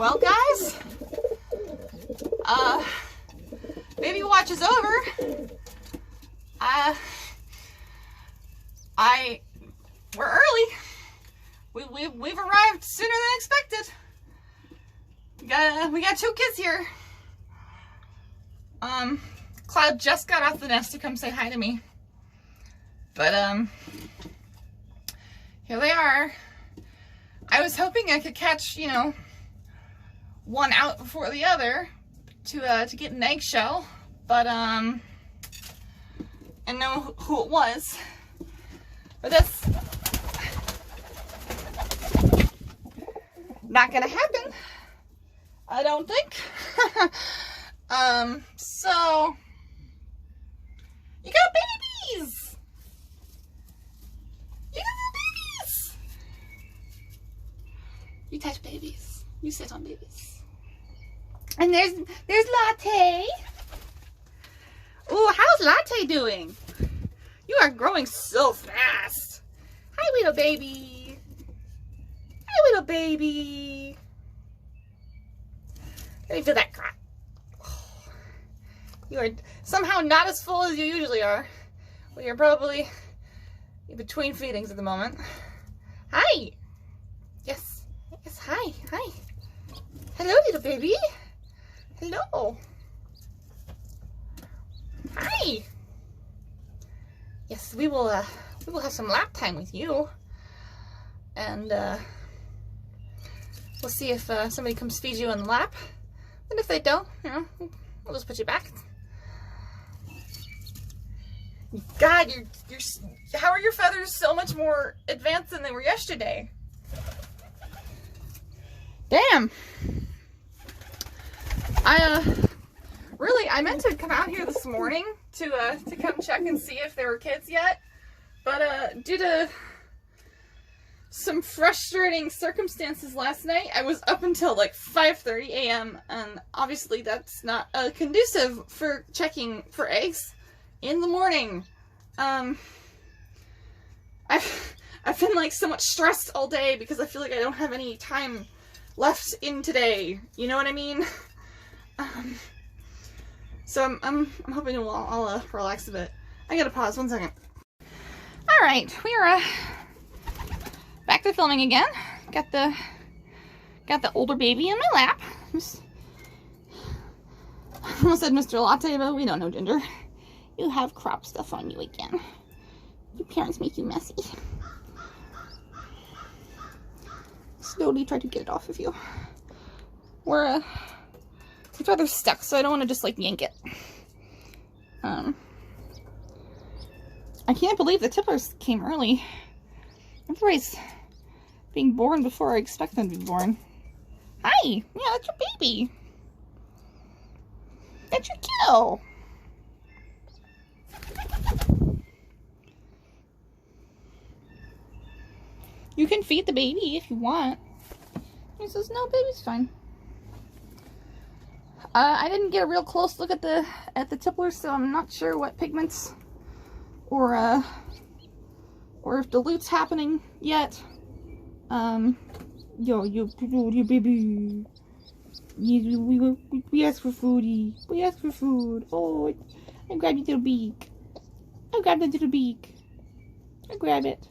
Well, guys, baby watch is over. We're early. We've arrived sooner than expected. We got 2 kids here. Cloud just got off the nest to come say hi to me. But here they are. I was hoping I could catch, one out before the other to get an eggshell, but I know who it was. But that's not gonna happen, I don't think. So you got babies. You got babies. You touch babies. You sit on babies. And there's Latte. Oh, how's Latte doing? You are growing so fast. Hi, little baby. Hi, little baby. Let me feel that crap. You are somehow not as full as you usually are. Well, you're probably between feedings at the moment. Hi. Yes. Yes, hi. Hi. Hello, little baby. Hello. Hi. Yes, we will have some lap time with you. And we'll see if somebody comes feed you on the lap. And if they don't, we'll just put you back. God, you're how are your feathers so much more advanced than they were yesterday? Damn. I meant to come out here this morning to come check and see if there were kids yet, but due to some frustrating circumstances last night, I was up until like 5:30 a.m. and obviously that's not conducive for checking for eggs in the morning. I've been like so much stressed all day because I feel like I don't have any time left in today. You know what I mean? So I'm hoping I'll relax a bit. I gotta pause 1 second. All right, we are back to filming again. Got the older baby in my lap. I almost said Mr. Latte, but we don't know gender. You have crop stuff on you again. Your parents make you messy. Slowly try to get it off of you. It's rather stuck, so I don't want to just like yank it. I can't believe the Tipplers came early. Everybody's being born before I expect them to be born. Hi! Yeah, that's your baby. That's your kiddo. You can feed the baby if you want. He says, no, baby's fine. I didn't get a real close look at the Tipplers, so I'm not sure what pigments or if dilute's happening yet. You baby. We asked for foodie. We asked for food. Oh, I grabbed your little beak. I grabbed the little beak. I grab it.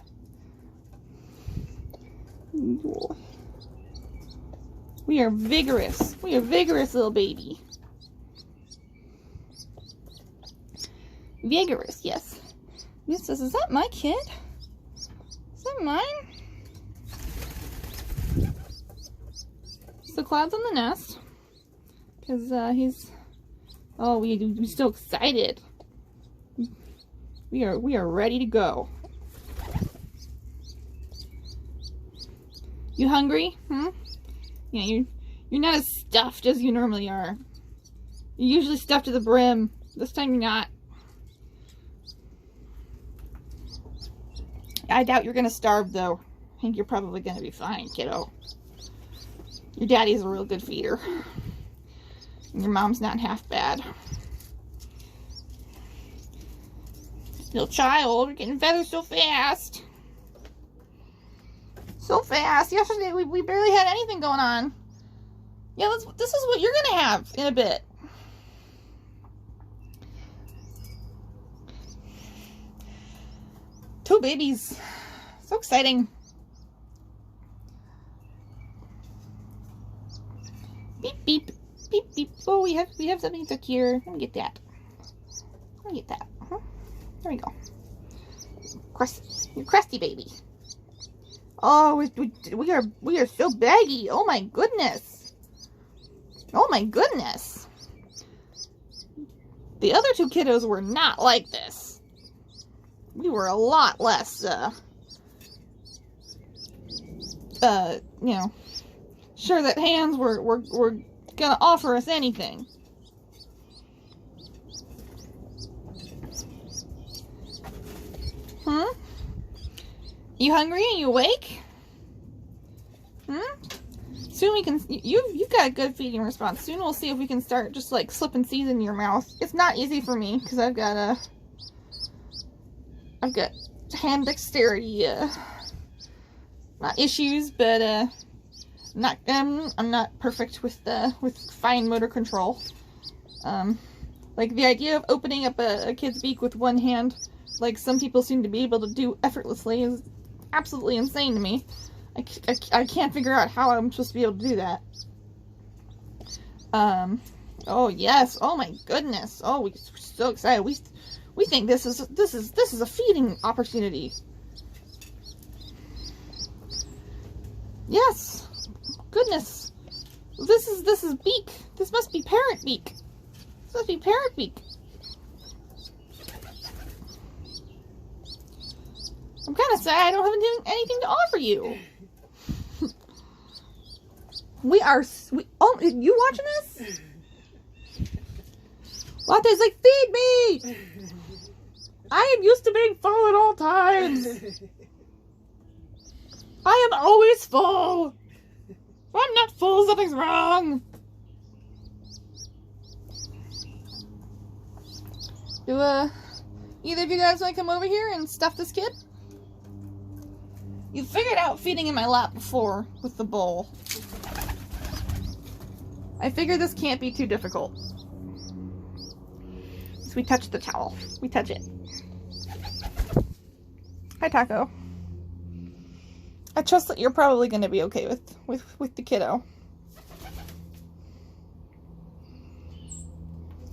Oh. We are vigorous. We are vigorous, little baby. Vigorous, yes. This says, is that my kid? Is that mine? So Cloud's on the nest. Because he's... Oh, we're so excited. We are ready to go. You hungry? Yeah, you're not as stuffed as you normally are. You're usually stuffed to the brim. This time you're not. I doubt you're gonna starve though. I think you're probably gonna be fine, kiddo. Your daddy's a real good feeder. And your mom's not half bad. Little child, you're getting feathers so fast. So fast. Yesterday we barely had anything going on. Yeah, this is what you're gonna have in a bit. Two babies. So exciting. Beep, beep. Beep, beep. Oh, we have something stuck here. Let me get that. Let me get that. There we go. Your crusty baby. Oh, we are so baggy. Oh my goodness. Oh my goodness. The other two kiddos were not like this. We were a lot less, you know, sure that hands were gonna offer us anything. You hungry? Are you awake? Soon we can. You've got a good feeding response. Soon we'll see if we can start just like slipping seeds in your mouth. It's not easy for me because I've got hand dexterity not issues, but I'm not perfect with fine motor control. Like the idea of opening up a kid's beak with one hand, like some people seem to be able to do effortlessly, is absolutely insane to me. I can't figure out how I'm supposed to be able to do that. Oh yes, oh my goodness, oh we're so excited. We think this is a feeding opportunity. Yes, goodness, this is beak. This must be parent beak. This must be parent beak. I'm kind of sad I don't have anything to offer you. Oh, you watching this? Latte's like, feed me! I am used to being full at all times. I am always full. If I'm not full, something's wrong. Do either of you guys want to come over here and stuff this kid? You figured out feeding in my lap before with the bowl. I figure this can't be too difficult. So we touch the towel. We touch it. Hi, Taco. I trust that you're probably going to be okay with the kiddo.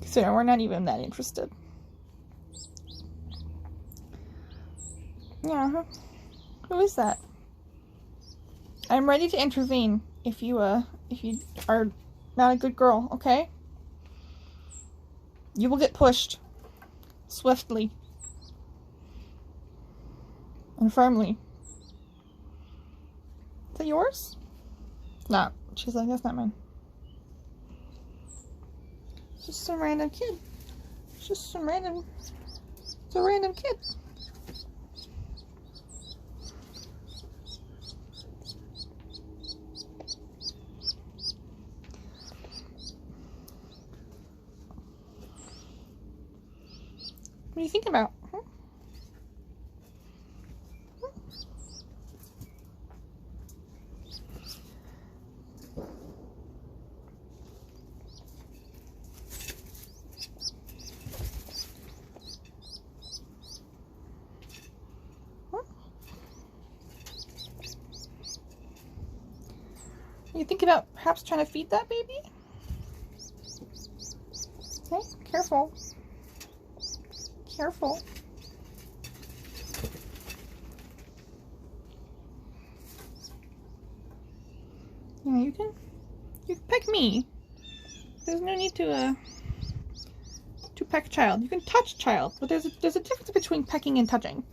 So we're not even that interested. Yeah. Who is that? I'm ready to intervene if you are not a good girl, okay? You will get pushed swiftly and firmly. Is that yours? No. She's like, that's not mine. It's just some random kid. It's just some random. It's a random kid. What are you thinking about? Huh? Are you thinking about perhaps trying to feed that baby? Okay, careful. Careful. Yeah, you can peck me. There's no need to peck child. You can touch child, but there's a difference between pecking and touching.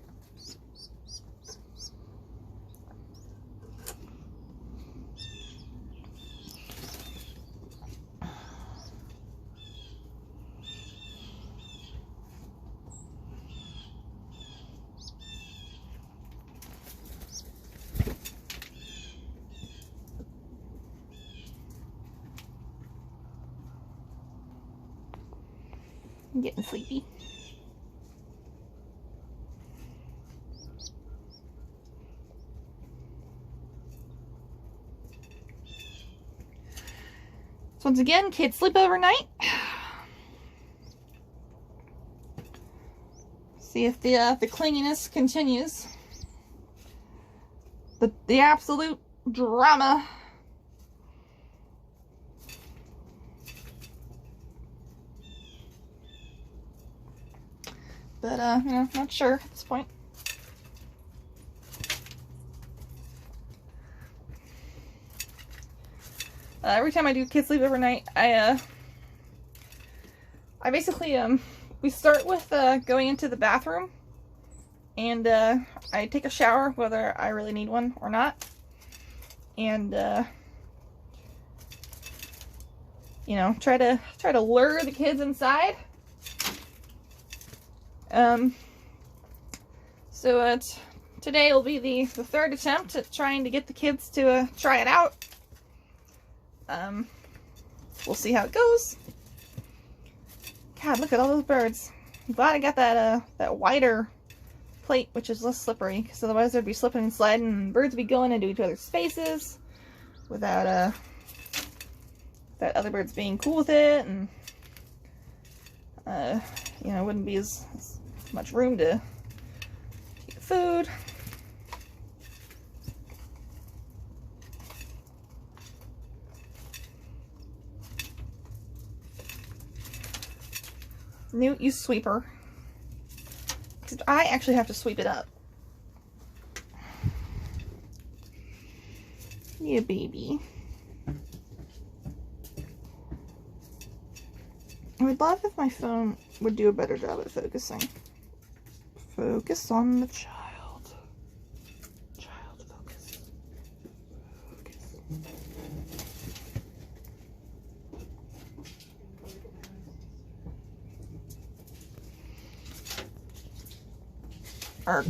I'm getting sleepy. So once again, kids sleep overnight. See if the clinginess continues. The absolute drama. But you know, not sure at this point. Every time I do kids sleep overnight, I basically we start with going into the bathroom, and I take a shower whether I really need one or not, and you know, try to lure the kids inside. So today will be the third attempt at trying to get the kids to try it out. We'll see how it goes. God, look at all those birds. I'm glad I got that wider plate, which is less slippery, because otherwise they'd be slipping and sliding, and birds would be going into each other's spaces without that other birds being cool with it, and you know, wouldn't be as much room to eat food. Newt, you sweeper. Except I actually have to sweep it up. Yeah, baby. I would love if my phone would do a better job at focusing. Focus on the child. Child, focus. Focus. Arc.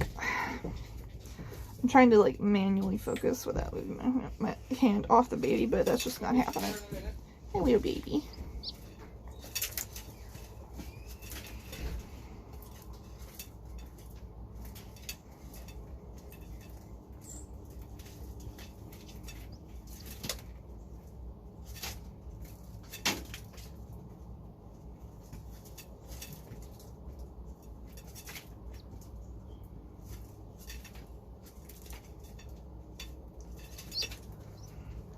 I'm trying to like manually focus without moving my hand off the baby, but that's just not happening. Hey, little baby.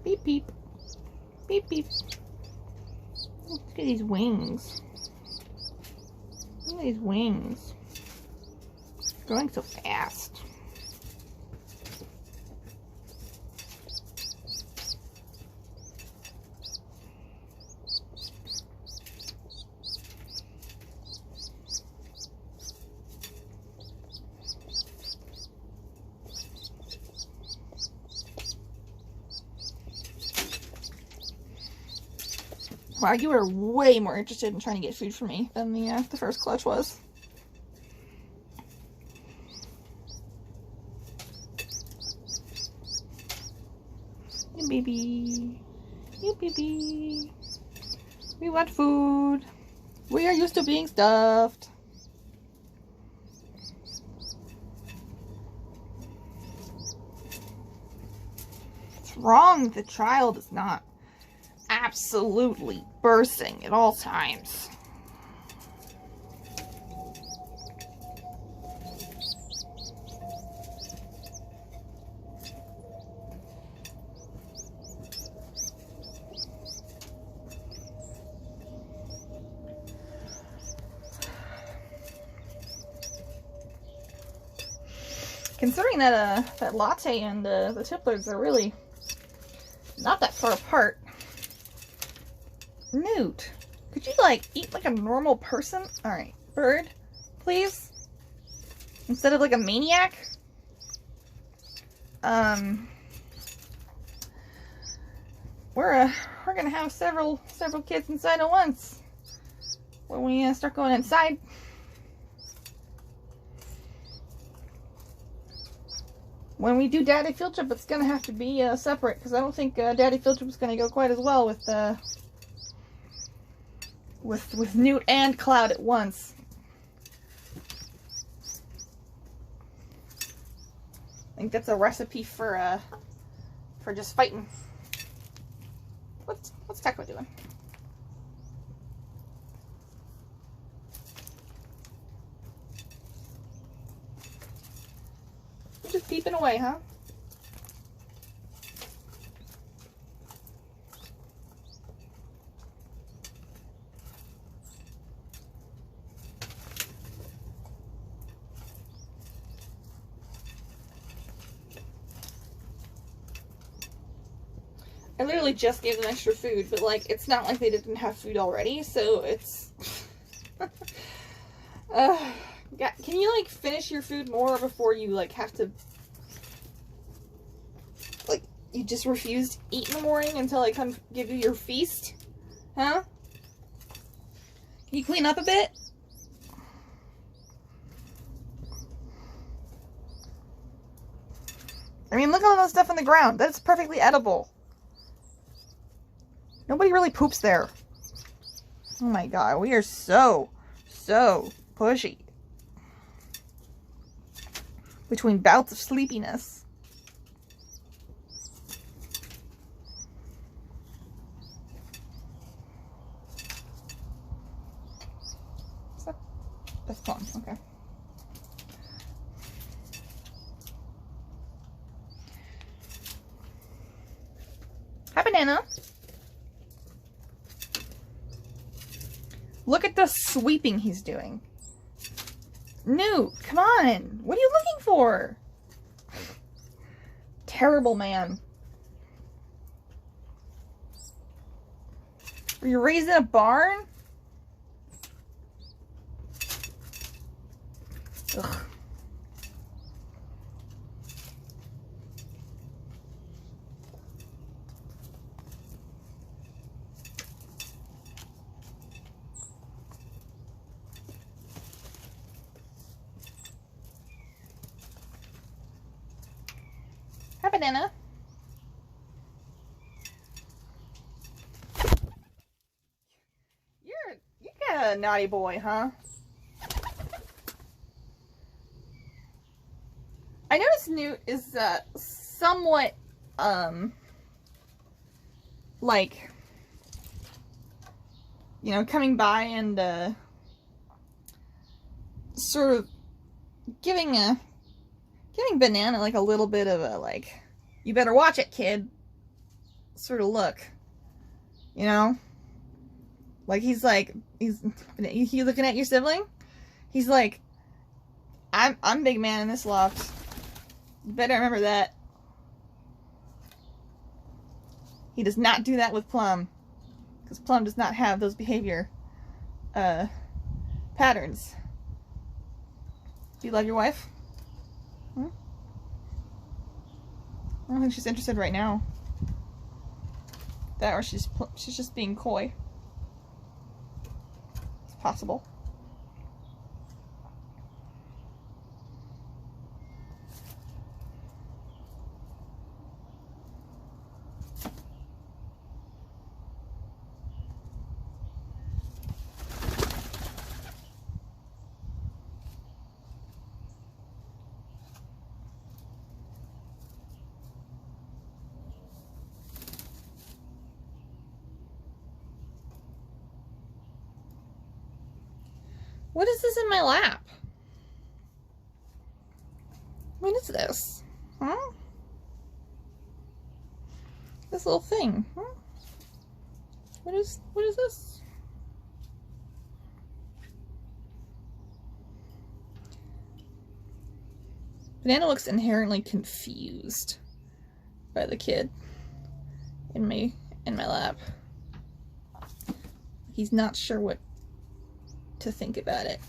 Beep, beep. Beep, beep. Look at these wings. Look at these wings. Going so fast. Wow, you were way more interested in trying to get food for me than the first clutch was. Hey, baby. Hey, baby. We want food. We are used to being stuffed. What's wrong? The child is not absolutely bursting at all times. Considering that that latte and the Tipplers are really not that far apart. Newt, could you like eat like a normal person? Alright, bird, please. Instead of like a maniac. We're gonna have several kids inside at once when we start going inside. When we do Daddy Field Trip, it's gonna have to be separate, because I don't think Daddy Field Trip is gonna go quite as well with Newt and Cloud at once. I think that's a recipe for just fighting. What's Tekla doing? Keep peeping away, huh? I literally just gave them extra food, but like, it's not like they didn't have food already, so it's... can you like finish your food more before you like have to... Like, you just refuse to eat in the morning until I come give you your feast? Huh? Can you clean up a bit? I mean, look at all that stuff on the ground. That's perfectly edible. Nobody really poops there. Oh my god, we are so pushy. Between bouts of sleepiness. So, that's Plum, okay. Hi, Banana. Look at the sweeping he's doing. Newt, come on. What are you looking for? Terrible man. Were you raised in a barn? Ugh. Hi, Banana. You got a naughty boy, huh? I noticed Newt is somewhat like, you know, coming by and sort of giving Banana like a little bit of a like, you better watch it, kid, sort of look, you know, like he's looking at your sibling. He's like, I'm big man in this loft. You better remember that. He does not do that with Plum, because Plum does not have those behavior patterns. Do you love your wife? Hmm? I don't think she's interested right now. That, or she's just being coy. It's possible. What is this in my lap? What is this? Huh? This little thing. Huh? What is this? Banana looks inherently confused by the kid in my lap. He's not sure what to think about it.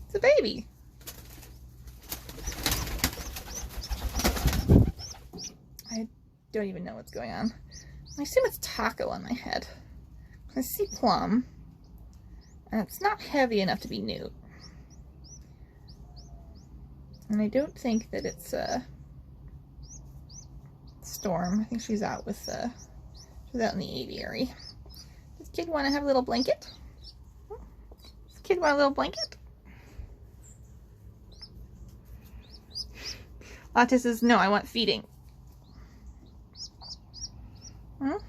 It's a baby. I don't even know what's going on. I assume it's Taco on my head. I see Plum, and it's not heavy enough to be Newt. And I don't think that it's Storm. I think she's out with she's out in the aviary. Does kid want to have a little blanket? Does kid want a little blanket? Latte says, no, I want feeding. Huh?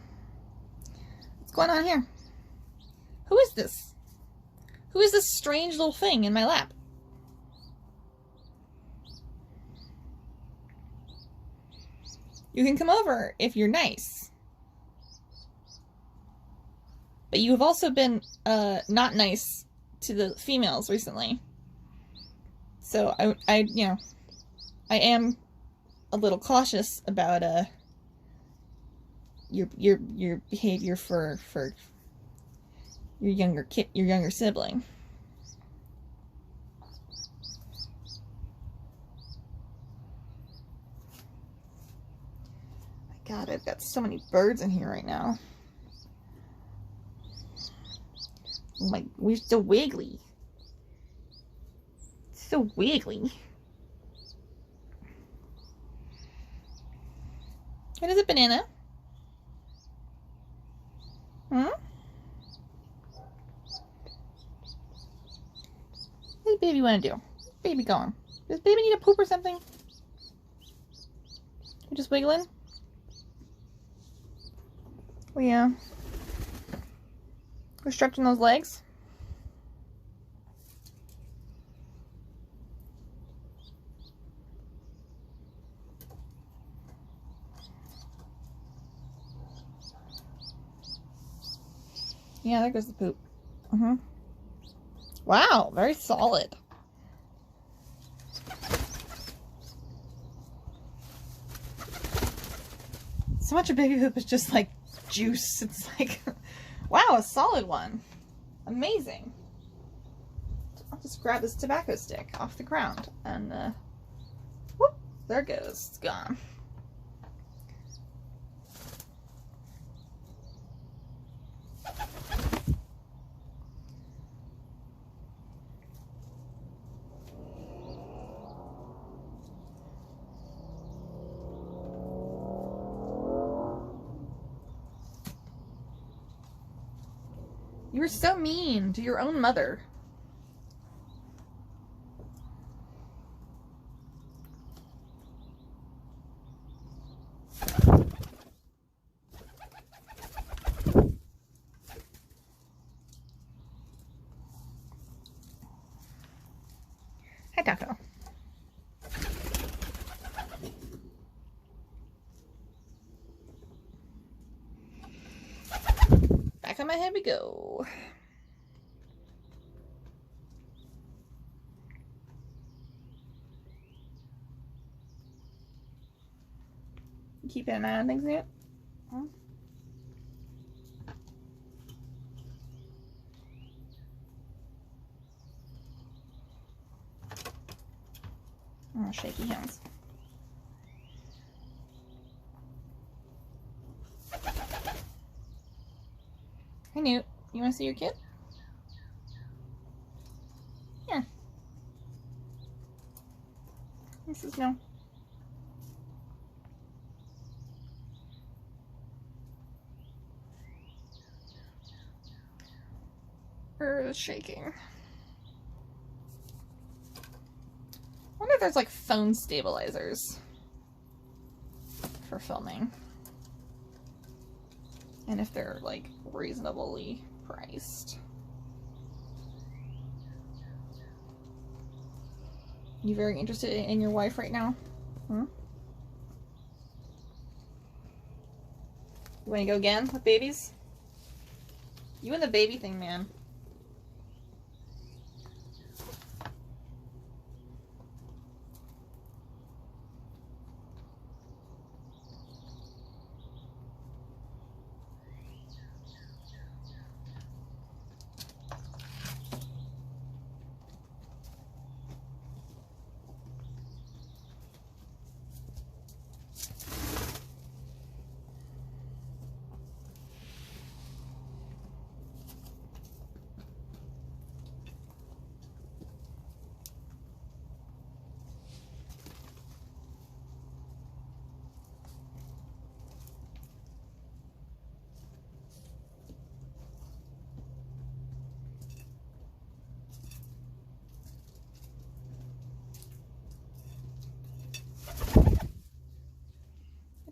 What's going on here? Who is this? Who is this strange little thing in my lap? You can come over if you're nice. But you have also been not nice to the females recently. So I you know, I am a little cautious about your behavior for your younger sibling. My God, I've got so many birds in here right now. Oh my, we're so wiggly. So wiggly. What is it, banana? Hmm? What does baby want to do? Where's baby going? Does baby need a poop or something? We're just wiggling? Oh yeah. We're stretching those legs. Yeah, there goes the poop. Wow, very solid. So much of baby poop is just like juice. It's like, wow, a solid one. Amazing. I'll just grab this tobacco stick off the ground and whoop, there it goes. It's gone. You were so mean to your own mother. Hi, Taco. Back on my head we go. Keep an eye on things, Newt. Oh, shaky hands. Hey, Newt. You want to see your kid? Here. This is no. Earth shaking. I wonder if there's like phone stabilizers for filming. And if they're like reasonably priced. You very interested in your wife right now? Hmm? You want to go again with babies? You and the baby thing, man.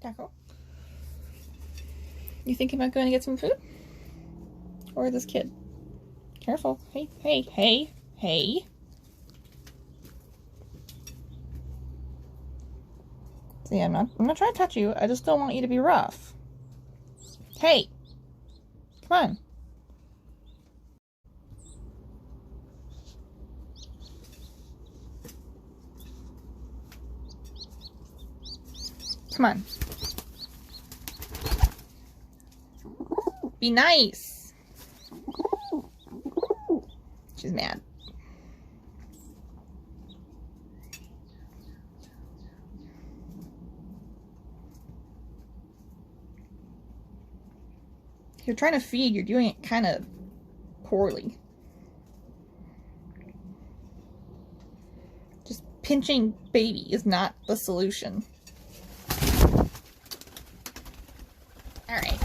Taco. You thinking about going to get some food? Or this kid? Careful. Hey, hey, hey, hey. See, I'm not trying to touch you. I just don't want you to be rough. Hey! Come on. Come on. Be nice. She's mad. You're trying to feed, you're doing it kind of poorly. Just pinching baby is not the solution. Alright.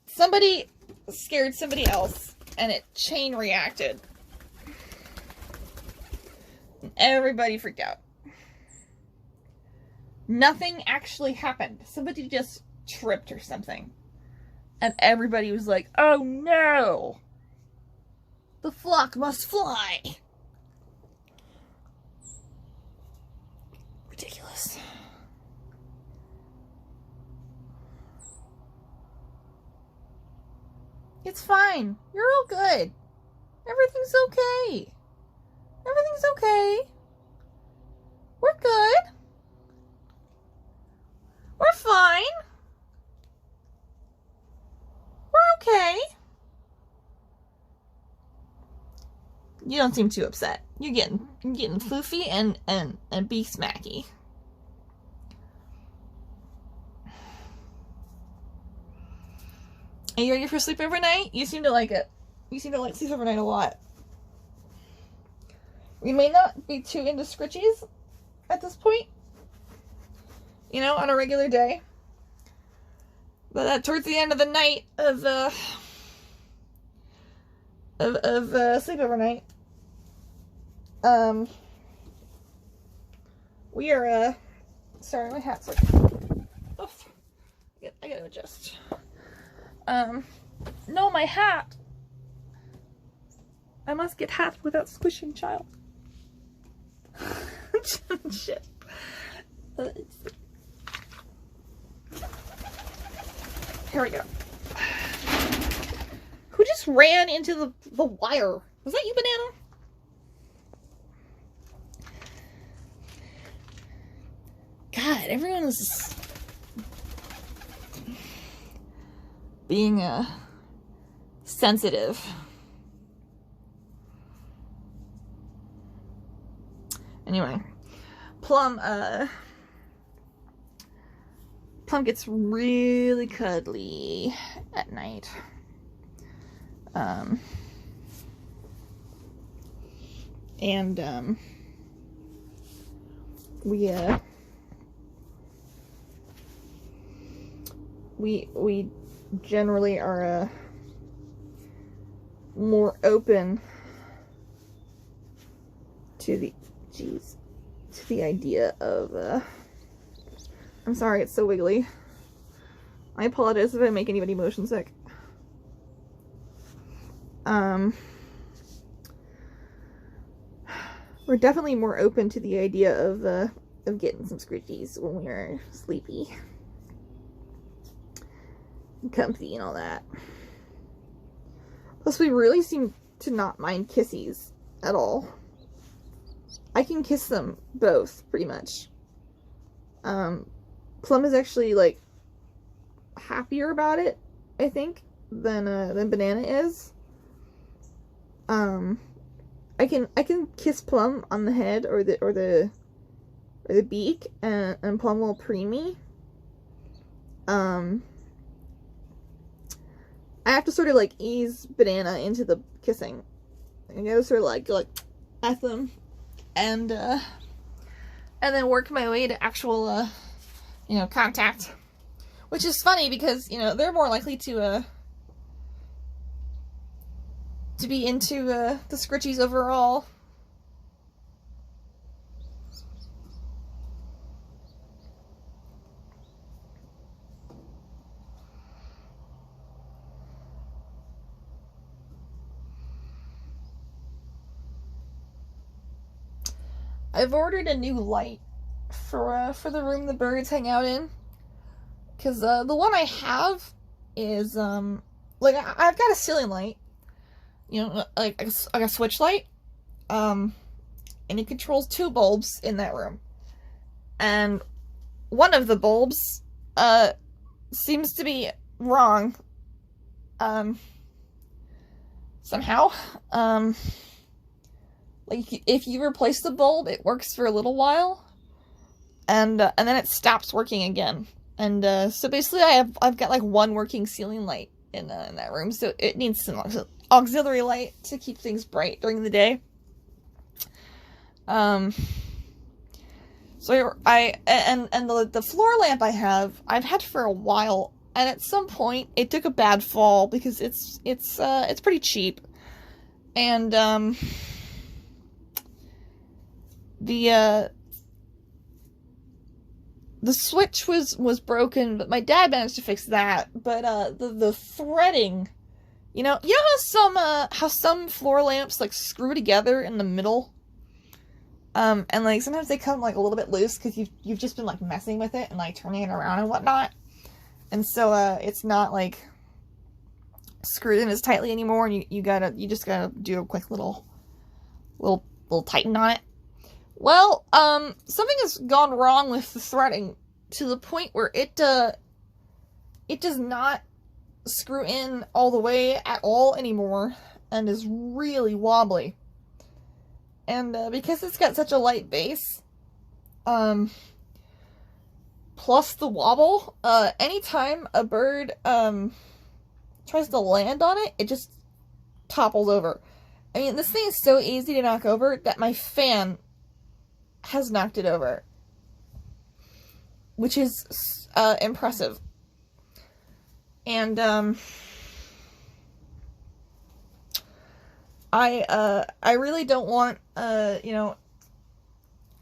Somebody scared somebody else and it chain reacted. And everybody freaked out. Nothing actually happened. Somebody just tripped or something. And everybody was like, oh no! The flock must fly! Ridiculous. It's fine. You're all good. Everything's okay. Everything's okay. We're good. We're fine. We're okay. You don't seem too upset. You're getting floofy and beef smacky. Are you ready for sleep overnight? You seem to like it. You seem to like sleep overnight a lot. We may not be too into scritchies at this point, you know, on a regular day. But towards the end of the night of sleep overnight, we are sorry, my hat's like, oh, I gotta adjust. No, my hat. I must get hat without squishing child. Shit. Here we go. Who just ran into the wire? Was that you, Banana? God, everyone's being sensitive. Anyway, Plum gets really cuddly at night. We generally are more open to the idea of I'm sorry, it's so wiggly. I apologize if I make anybody motion sick. We're definitely more open to the idea of getting some scritchies when we're sleepy and comfy and all that. Plus, we really seem to not mind kissies at all. I can kiss them both, pretty much. Plum is actually, like, happier about it, I think, than Banana is. I can kiss Plum on the head or the beak, and Plum will preen me. I have to sort of, like, ease Banana into the kissing. I gotta sort of, like, go, like, at them, and then work my way to actual, you know, contact. Which is funny because, you know, they're more likely to be into, the scritchies overall. I've ordered a new light for the room the birds hang out in. Because the one I have is like I've got a ceiling light, you know, like a switch light, and it controls 2 bulbs in that room, and one of the bulbs seems to be wrong somehow. Like if you replace the bulb, it works for a little while, and then it stops working again. And so basically, I've got like 1 working ceiling light in that room, so it needs some auxiliary light to keep things bright during the day. So the floor lamp I've had for a while, and at some point it took a bad fall because it's pretty cheap, and the switch was broken, but my dad managed to fix that. But the threading, you know how some floor lamps like screw together in the middle, and like sometimes they come like a little bit loose because you've just been like messing with it and like turning it around and whatnot, and so it's not like screwed in as tightly anymore, and you just gotta do a quick little tighten on it. Well, something has gone wrong with the threading to the point where it does not screw in all the way at all anymore, and is really wobbly. And because it's got such a light base, plus the wobble, anytime a bird tries to land on it, it just topples over. I mean, this thing is so easy to knock over that my fan has knocked it over, which is impressive. And I really don't want you know,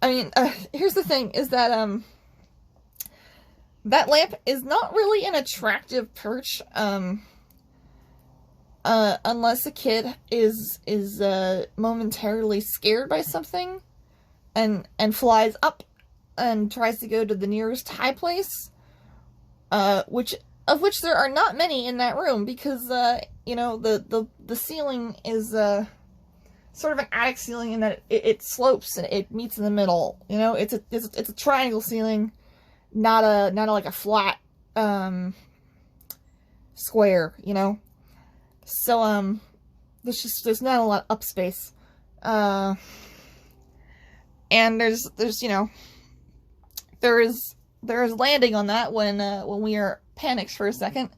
I mean, here's the thing, is that that lamp is not really an attractive perch unless a kid is momentarily scared by something and flies up and tries to go to the nearest high place, which there are not many in that room, because you know, the ceiling is sort of an attic ceiling in that it slopes and it meets in the middle. You know, it's a triangle ceiling, not a like a flat square, you know. So there's not a lot of up space. And there's you know, there is landing on that when we are panicked for a second,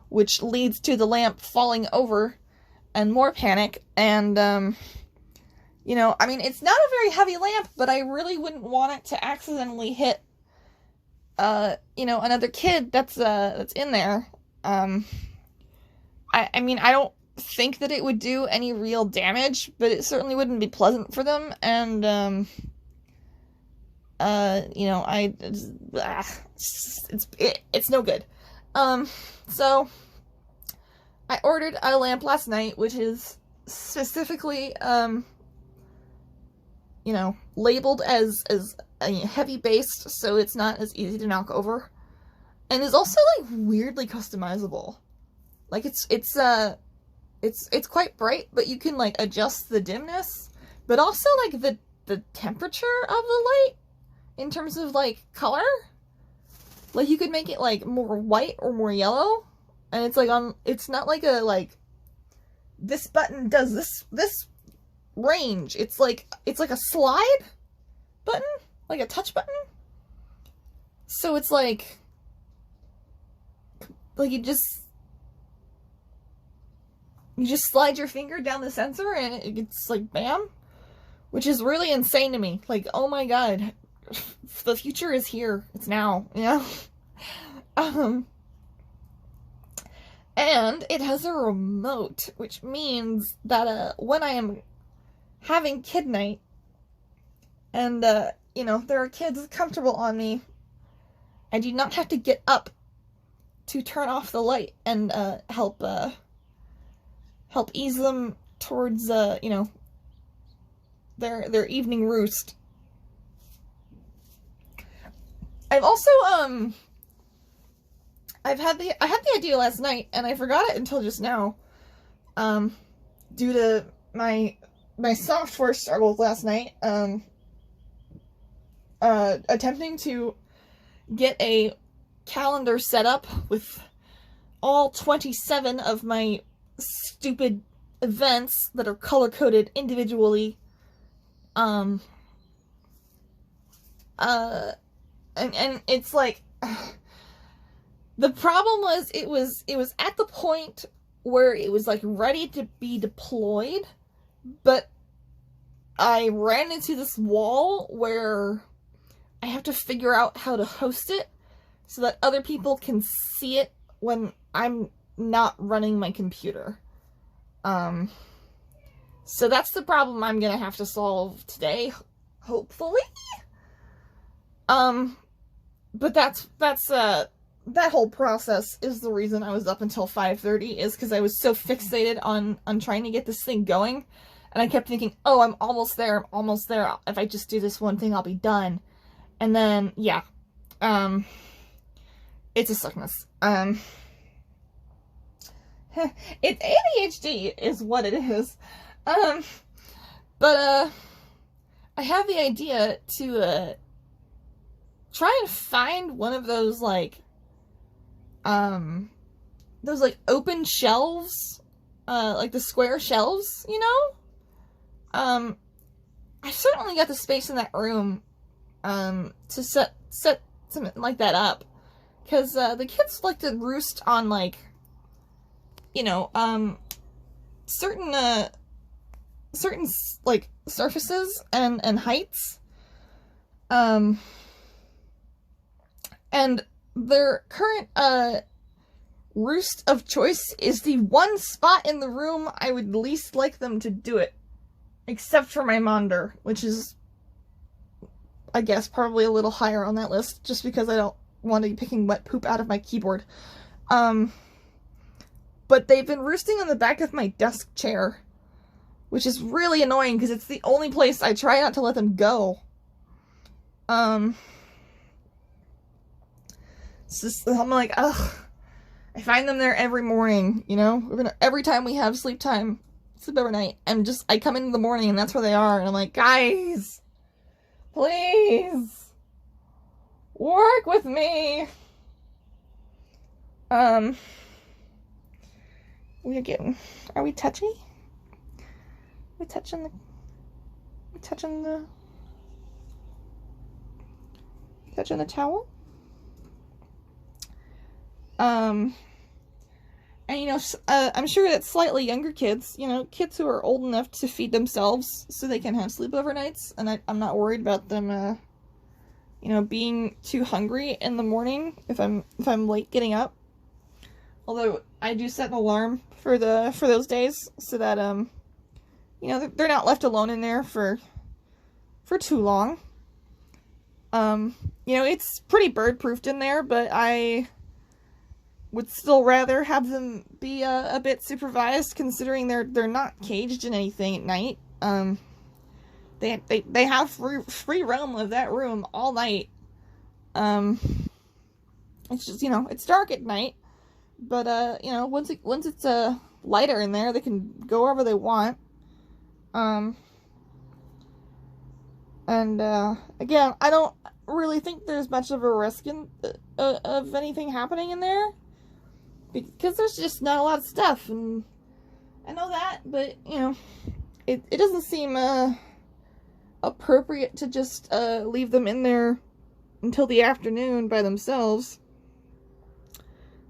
which leads to the lamp falling over and more panic. And you know, I mean, it's not a very heavy lamp, but I really wouldn't want it to accidentally hit you know, another kid that's in there. I mean, I don't think that it would do any real damage, but it certainly wouldn't be pleasant for them. And you know, it's no good. So I ordered a lamp last night, which is specifically you know, labeled as heavy based, so it's not as easy to knock over, and is also like weirdly customizable. Like it's quite bright, but you can like adjust the dimness, but also like the temperature of the light in terms of like color. Like you could make it like more white or more yellow, and it's like it's not like this button does this range. It's like a slide button, like a touch button. So it's like you just slide your finger down the sensor and it's like bam, which is really insane to me. Like, oh my god, the future is here. It's now, you know. And it has a remote, which means that when I am having kid night and you know, there are kids comfortable on me, I do not have to get up to turn off the light and help ease them towards you know, their evening roost. I've also, I had the idea last night, and I forgot it until just now, due to my software struggles last night, attempting to get a calendar set up with all 27 of my stupid events that are color-coded individually, and it's like, the problem was, it was at the point where it was like ready to be deployed, but I ran into this wall where I have to figure out how to host it so that other people can see it when I'm not running my computer. So that's the problem I'm gonna have to solve today, hopefully. But that's that whole process is the reason I was up until 5:30, is because I was so fixated on trying to get this thing going, and I kept thinking, oh, I'm almost there, if I just do this one thing, I'll be done. And then, yeah, it's a sickness. It's ADHD is what it is. But I have the idea to, try and find one of those, like, open shelves, like the square shelves, you know? I certainly got the space in that room, to set something like that up, because, the kids like to roost on, like, you know, certain, like, surfaces and heights, and their current, roost of choice is the one spot in the room I would least like them to do it, except for my monitor, which is, I guess, probably a little higher on that list, just because I don't want to be picking wet poop out of my keyboard. But they've been roosting on the back of my desk chair, which is really annoying, because it's the only place I try not to let them go. It's just, I'm like, ugh. I find them there every morning, you know? Every time we have sleep overnight, I come in the morning and that's where they are, and I'm like, guys, please, work with me. Are we touchy? We touching the towel? And, you know, I'm sure that slightly younger kids, you know, kids who are old enough to feed themselves so they can have sleepover nights, and I'm not worried about them, you know, being too hungry in the morning if I'm late getting up. Although I do set an alarm for those days so that, you know, they're not left alone in there for too long. You know, it's pretty bird-proofed in there, but I would still rather have them be a bit supervised, considering they're not caged in anything at night. They have free roam of that room all night. It's just, you know, it's dark at night, but you know, once it's lighter in there, they can go wherever they want. And again, I don't really think there's much of a risk of anything happening in there, because there's just not a lot of stuff, and I know that, but, you know, it doesn't seem appropriate to just leave them in there until the afternoon by themselves.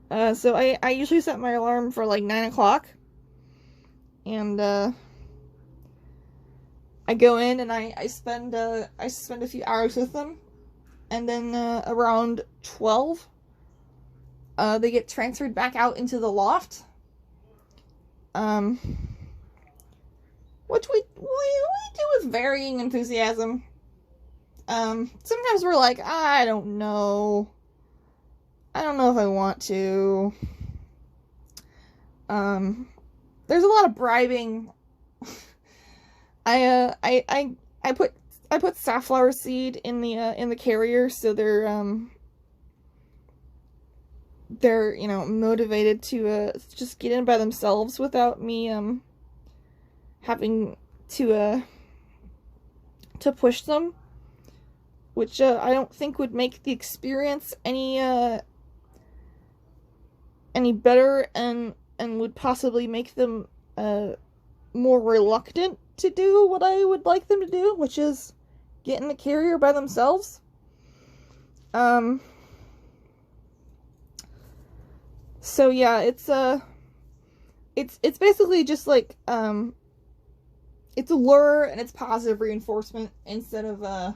So I usually set my alarm for like 9 o'clock, and I go in and I spend a few hours with them, and then around 12 they get transferred back out into the loft, which we do with varying enthusiasm. Sometimes we're like, I don't know if I want to. There's a lot of bribing. I put safflower seed in the carrier, so they're motivated to just get in by themselves without me having to push them, which I don't think would make the experience any better, and would possibly make them more reluctant to do what I would like them to do, which is get in the carrier by themselves. So yeah, it's basically just like it's a lure and it's positive reinforcement instead of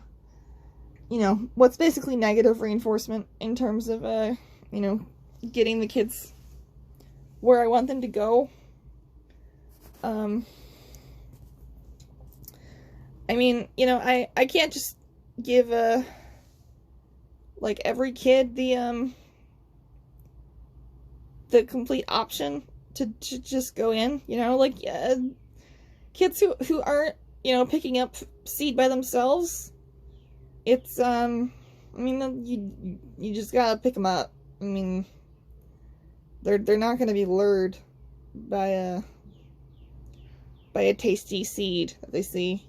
what's basically negative reinforcement in terms of getting the kids where I want them to go. I mean, I can't just give like every kid the complete option to just go in, like kids who aren't picking up seed by themselves. It's I mean, you just gotta pick them up. I mean, they're not gonna be lured by a tasty seed that they see,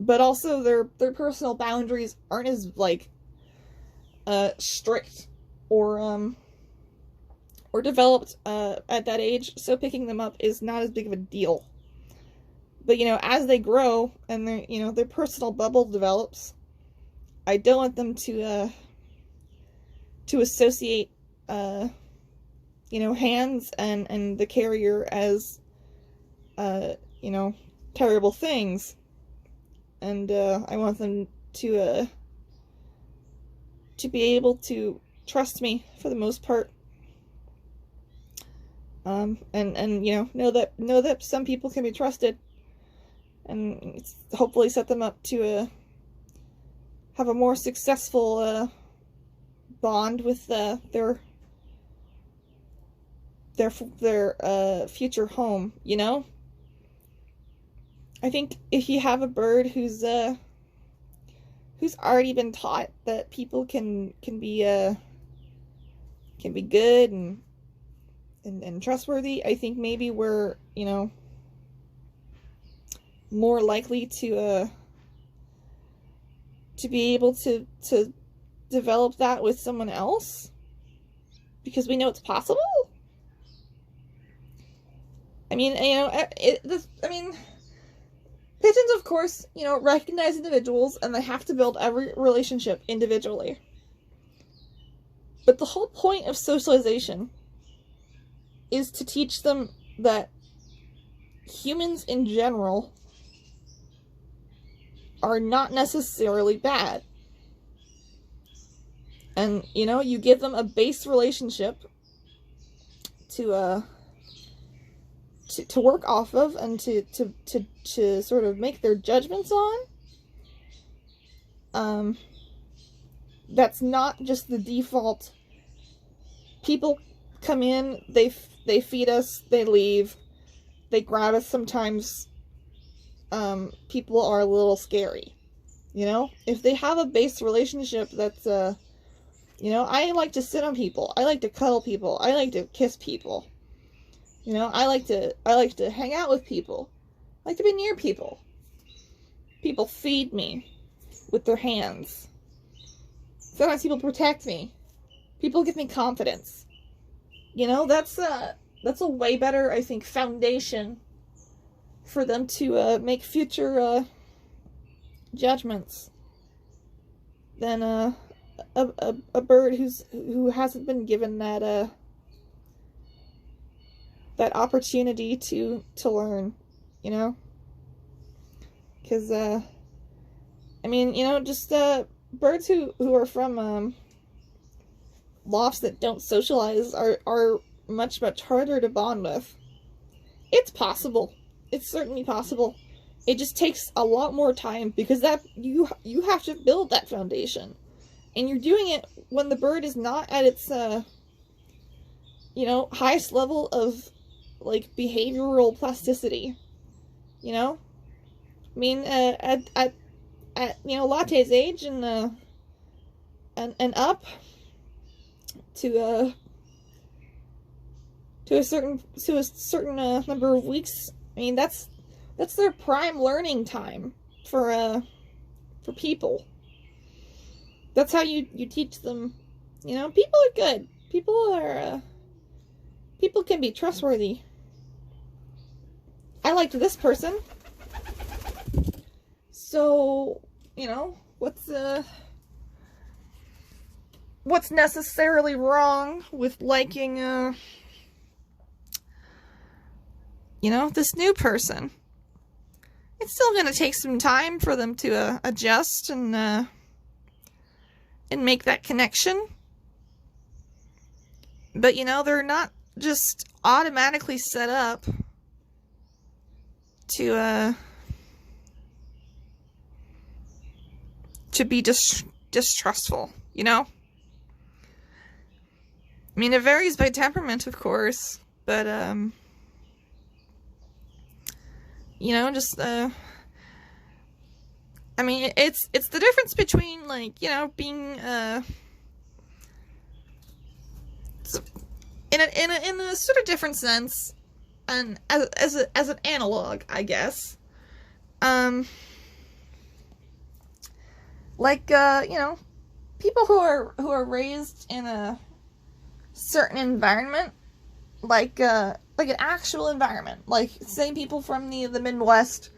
but also their personal boundaries aren't as like strict or developed at that age, so picking them up is not as big of a deal. But as they grow and their personal bubble develops, I don't want them to associate hands and the carrier as terrible things, and I want them to be able to trust me for the most part, and know that some people can be trusted, and hopefully set them up to have a more successful bond with their future home. I think if you have a bird who's already been taught that people can be good and trustworthy, I think maybe we're more likely to be able to develop that with someone else, because we know it's possible. I mean, pigeons, of course, recognize individuals, and they have to build every relationship individually. But the whole point of socialization is to teach them that humans in general are not necessarily bad. And, you give them a base relationship to work off of and to sort of make their judgments on. That's not just the default. People come in, they feed us, they leave, they grab us sometimes. People are a little scary, if they have a base relationship that's I like to sit on people, I like to cuddle people, I like to kiss people, I like to hang out with people, I like to be near people. People feed me with their hands. Sometimes people protect me. People give me confidence. That's a way better, I think, foundation for them to make future judgments than a bird who hasn't been given that opportunity to learn, because just birds who are from lofts that don't socialize are much harder to bond with. It's possible. It's certainly possible. It just takes a lot more time, because that you have to build that foundation, and you're doing it when the bird is not at its highest level of like behavioral plasticity. I mean, at Latte's age and up to a certain number of weeks. I mean, that's their prime learning time for people. That's how you teach them. People are good. People can be trustworthy. I liked this person. So, what's necessarily wrong with liking this new person? It's still going to take some time for them to adjust and make that connection. But they're not just automatically set up to be distrustful, I mean, it varies by temperament, of course, but I mean, it's the difference between, like, being in a sort of different sense, and as an analog, I guess. Like, people who are raised in a certain environment, like an actual environment, like, say, people from the Midwest,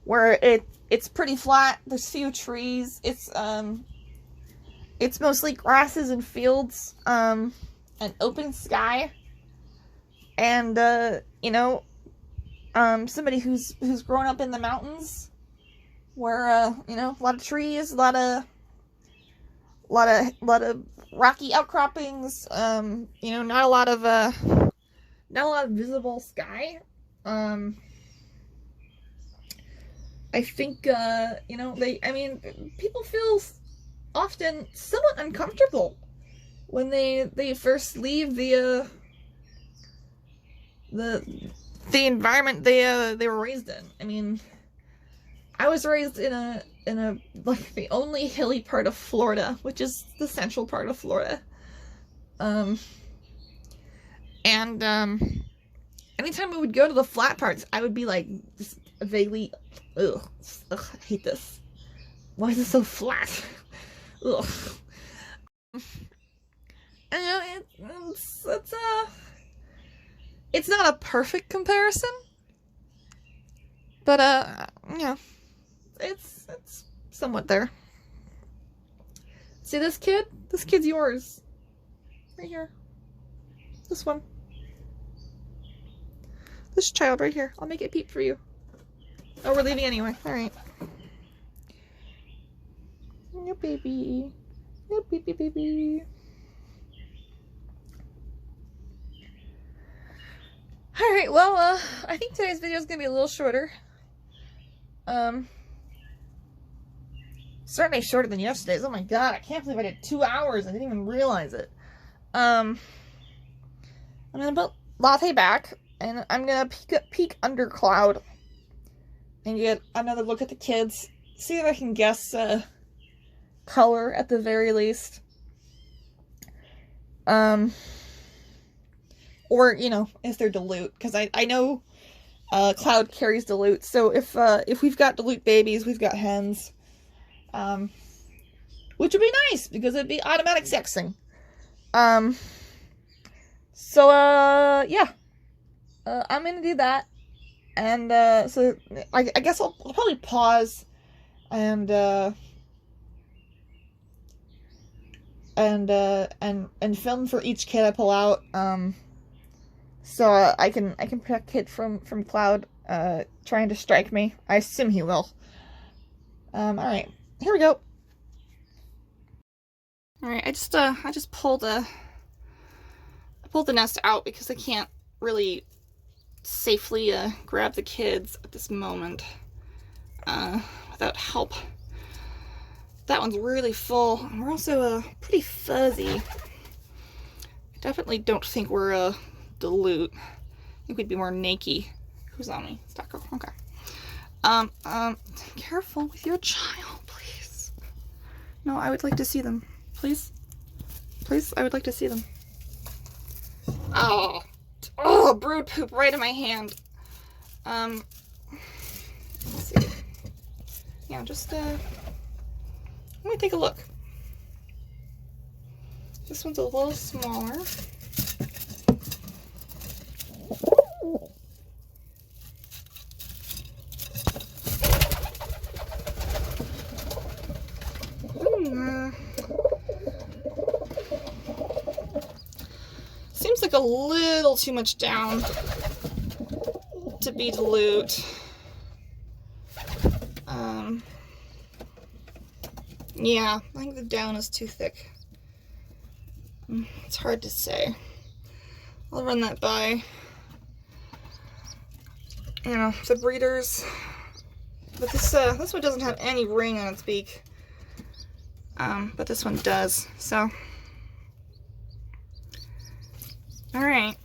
where it's pretty flat, there's few trees, it's mostly grasses and fields, an open sky, and somebody who's grown up in the mountains, where a lot of trees, a lot of rocky outcroppings, not a lot of visible sky. I think people feel often somewhat uncomfortable when they first leave the environment they were raised in. I mean, I was raised in a like the only hilly part of Florida, which is the central part of Florida. Anytime we would go to the flat parts, I would be like just vaguely, ugh, I hate this. Why is it so flat? Ugh. And it's not a perfect comparison, but it's somewhat there. See this kid? This kid's yours. Right here. This one. This child right here. I'll make it peep for you. Oh, we're leaving anyway. Alright. No baby. No baby. Alright, well, I think today's video is going to be a little shorter. Certainly shorter than yesterday's. Oh my god, I can't believe I did 2 hours. I didn't even realize it. I'm gonna put Latte back, and I'm gonna peek under Cloud and get another look at the kids. See if I can guess color at the very least. Or, if they're dilute, because I know Cloud carries dilute. So if we've got dilute babies, we've got hens. Which would be nice, because it'd be automatic sexing. Yeah. I'm gonna do that. And, so, I guess I'll probably pause and film for each kid I pull out, so I can protect Kid from Cloud, trying to strike me. I assume he will. Alright. Here we go. Alright, I just pulled the nest out because I can't really safely grab the kids at this moment without help. That one's really full, and we're also pretty fuzzy. I definitely don't think we're dilute. I think we'd be more naked. Who's on me? Stucco. Okay. Careful with your child, please. No, I would like to see them. Please? Please, I would like to see them. Oh, brood poop right in my hand. Let's see. Yeah, just, let me take a look. This one's a little smaller. Seems like a little too much down to be dilute. Yeah, I think the down is too thick. It's hard to say. I'll run that by, you know, the breeders. But this one doesn't have any ring on its beak. But this one does, so. Alright.